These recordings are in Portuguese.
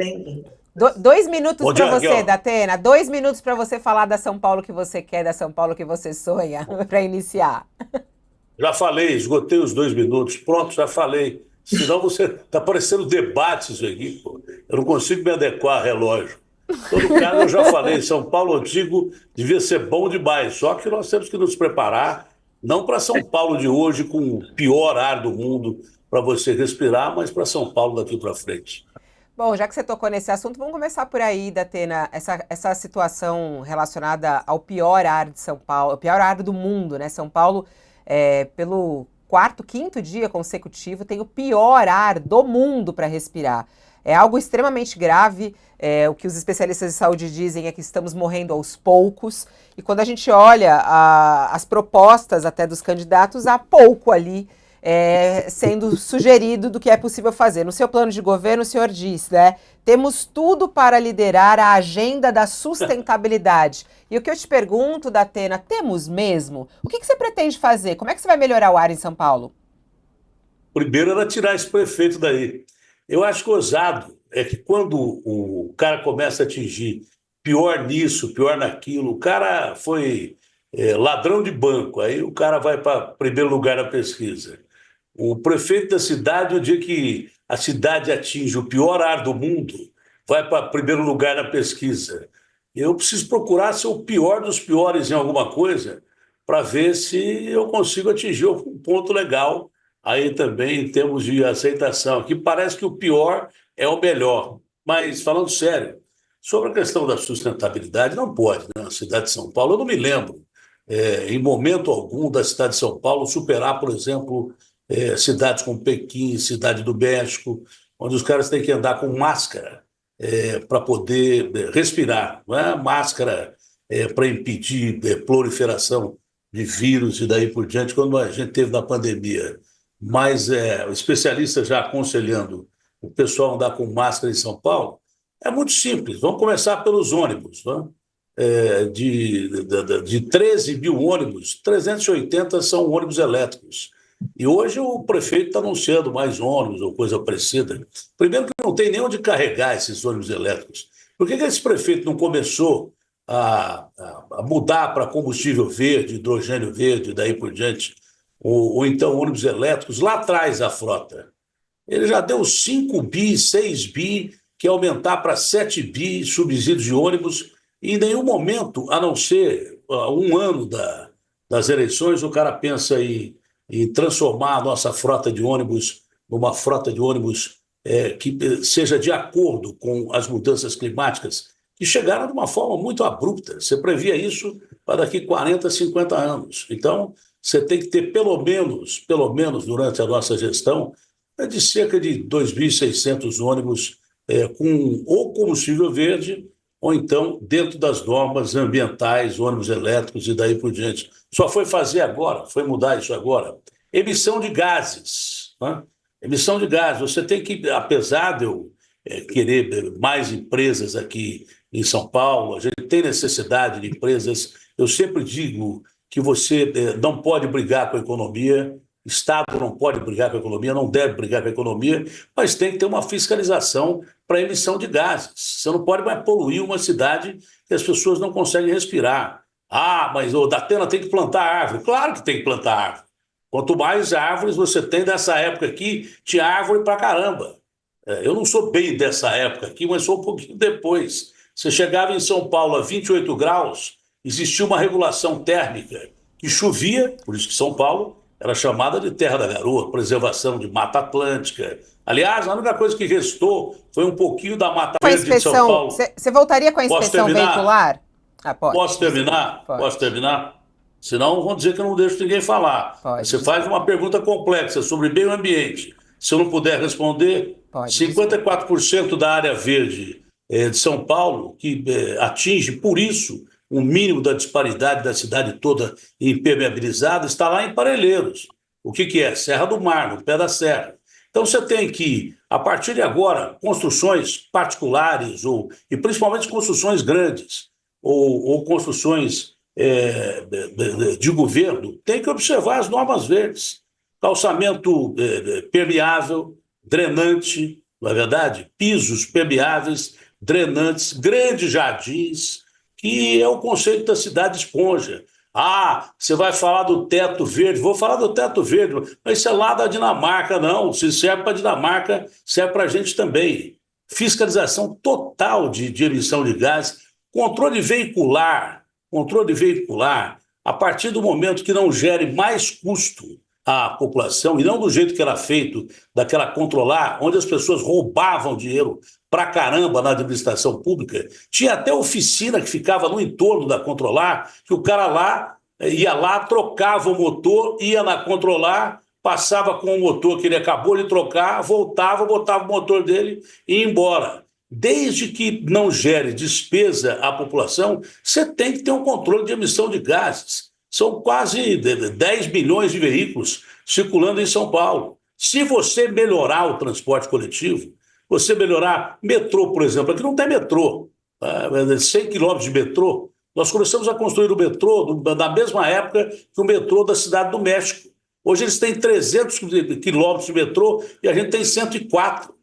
Tem. 2 minutos Bom para dia, você, Raquel. Datena. 2 minutos para você falar da São Paulo que você quer, da São Paulo que você sonha, para iniciar. Já falei, esgotei os 2 minutos. Pronto, já falei. Senão você está parecendo debates aqui, pô. Eu não consigo me adequar a relógio. Em todo caso, eu já falei, São Paulo antigo devia ser bom demais. Só que nós temos que nos preparar, não para São Paulo de hoje, com o pior ar do mundo para você respirar, mas para São Paulo daqui para frente. Bom, já que você tocou nesse assunto, vamos começar por aí, Datena, essa situação relacionada ao pior ar de São Paulo, o pior ar do mundo, né? São Paulo, pelo quarto, quinto dia consecutivo, tem o pior ar do mundo para respirar. É algo extremamente grave. O que os especialistas de saúde dizem é que estamos morrendo aos poucos. E quando a gente olha as propostas até dos candidatos, há pouco ali sendo sugerido do que é possível fazer. No seu plano de governo, o senhor diz, né? Temos tudo para liderar a agenda da sustentabilidade. E o que eu te pergunto, Datena, temos mesmo? O que você pretende fazer? Como é que você vai melhorar o ar em São Paulo? Primeiro era tirar esse prefeito daí. Eu acho gozado é que quando o cara começa a atingir pior nisso, pior naquilo, o cara foi ladrão de banco, aí o cara vai para primeiro lugar na pesquisa. O prefeito da cidade, o dia que a cidade atinge o pior ar do mundo, vai para primeiro lugar na pesquisa. Eu preciso procurar ser o pior dos piores em alguma coisa para ver se eu consigo atingir um ponto legal aí também em termos de aceitação. Que parece que o pior é o melhor. Mas, falando sério, sobre a questão da sustentabilidade, não pode, né? A cidade de São Paulo, eu não me lembro, em momento algum, da cidade de São Paulo superar, por exemplo, cidades como Pequim, Cidade do México, onde os caras têm que andar com máscara para poder respirar, não é? Máscara para impedir proliferação de vírus e daí por diante, quando a gente teve na pandemia. Mas especialistas já aconselhando o pessoal a andar com máscara em São Paulo, é muito simples. Vamos começar pelos ônibus, né? De 13 mil ônibus, 380 são ônibus elétricos. E hoje o prefeito está anunciando mais ônibus ou coisa parecida. Primeiro que não tem nem onde carregar esses ônibus elétricos. Por que esse prefeito não começou a mudar para combustível verde, hidrogênio verde, daí por diante, ou então ônibus elétricos lá atrás da frota? Ele já deu 5 bi, 6 bi, que aumentar para 7 bi subsídios de ônibus, e em nenhum momento, a não ser um ano das eleições, o cara pensa em transformar a nossa frota de ônibus numa frota de ônibus que seja de acordo com as mudanças climáticas, que chegaram de uma forma muito abrupta. Você previa isso para daqui 40, 50 anos. Então, você tem que ter pelo menos durante a nossa gestão, de cerca de 2.600 ônibus com ou combustível verde, ou então dentro das normas ambientais, ônibus elétricos e daí por diante. Só foi fazer agora, foi mudar isso agora. Emissão de gases, né? Emissão de gases. Você tem que, apesar de eu querer mais empresas aqui em São Paulo, a gente tem necessidade de empresas. Eu sempre digo que você não pode brigar com a economia, Estado não pode brigar com a economia, não deve brigar com a economia, mas tem que ter uma fiscalização para a emissão de gases. Você não pode mais poluir uma cidade que as pessoas não conseguem respirar. Ah, mas o Datena tem que plantar árvore. Claro que tem que plantar árvore. Quanto mais árvores você tem dessa época aqui, tinha árvore pra caramba. Eu não sou bem dessa época aqui, mas sou um pouquinho depois. Você chegava em São Paulo a 28 graus, existia uma regulação térmica que chovia, por isso que São Paulo era chamada de Terra da Garoa, preservação de Mata Atlântica. Aliás, a única coisa que restou foi um pouquinho da Mata Com a Verde de São inspeção, Paulo. você voltaria com a Posso inspeção terminar? veicular? Ah, pode. Posso terminar? Posso Pode. terminar? Senão vão dizer que eu não deixo ninguém falar. Pode, Você faz desculpa. uma pergunta complexa sobre meio ambiente. Se eu não puder responder, Pode, desculpa. 54% da área verde de São Paulo, que atinge, por isso, o mínimo da disparidade da cidade toda impermeabilizada, está lá em Parelheiros. O que é? Serra do Mar, no pé da serra. Então você tem que, a partir de agora, construções particulares, e principalmente construções grandes, ou construções de governo, tem que observar as normas verdes. Calçamento permeável, drenante, não é verdade? Pisos permeáveis, drenantes, grandes jardins, que é o conceito da cidade esponja. Ah, você vai falar do teto verde, vou falar do teto verde, mas isso é lá da Dinamarca, não. Se serve para a Dinamarca, serve para a gente também. Fiscalização total de emissão de gás, controle veicular, a partir do momento que não gere mais custo à população, e não do jeito que era feito, daquela controlar, onde as pessoas roubavam dinheiro pra caramba na administração pública. Tinha até oficina que ficava no entorno da controlar, que o cara lá ia lá, trocava o motor, ia na controlar, passava com o motor que ele acabou de trocar, voltava, botava o motor dele e ia embora. Desde que não gere despesa à população, você tem que ter um controle de emissão de gases. São quase 10 milhões de veículos circulando em São Paulo. Se você melhorar o transporte coletivo, você melhorar metrô, por exemplo, aqui não tem metrô, 100 quilômetros de metrô, nós começamos a construir o metrô na mesma época que o metrô da Cidade do México. Hoje eles têm 300 quilômetros de metrô e a gente tem 104.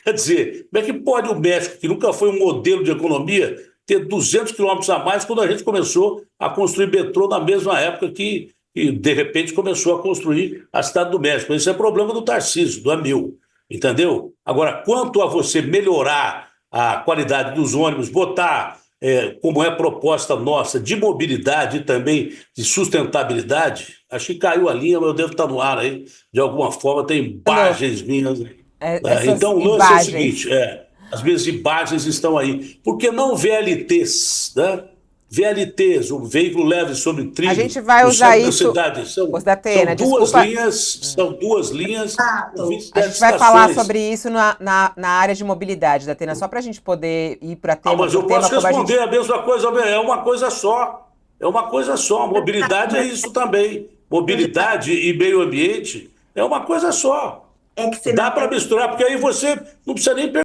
Quer dizer, como é que pode o México, que nunca foi um modelo de economia, ter 200 quilômetros a mais quando a gente começou a construir metrô na mesma época que de repente começou a construir a Cidade do México? Isso é problema do Tarcísio, do meu, entendeu? Agora, quanto a você melhorar a qualidade dos ônibus, botar, como é proposta nossa, de mobilidade e também de sustentabilidade, acho que caiu a linha, mas eu devo estar no ar aí, de alguma forma, tem imagens minhas. Essas Então, o lance é o imagens. seguinte, as minhas imagens estão aí. Por que não VLTs, né? VLTs, o veículo leve sobre A trilho, gente vai no usar centro da isso, cidade. Ô, Datena, desculpa. São duas linhas com A 27 gente vai falar estações. sobre isso na área de mobilidade, Datena, só para a gente poder ir para Ah, tema mas por eu tema, posso como a responder gente. a mesma coisa, é uma coisa só. É uma coisa só. Mobilidade é isso também. Mobilidade e meio ambiente é uma coisa só. É que você Dá não para misturar, porque aí você não precisa nem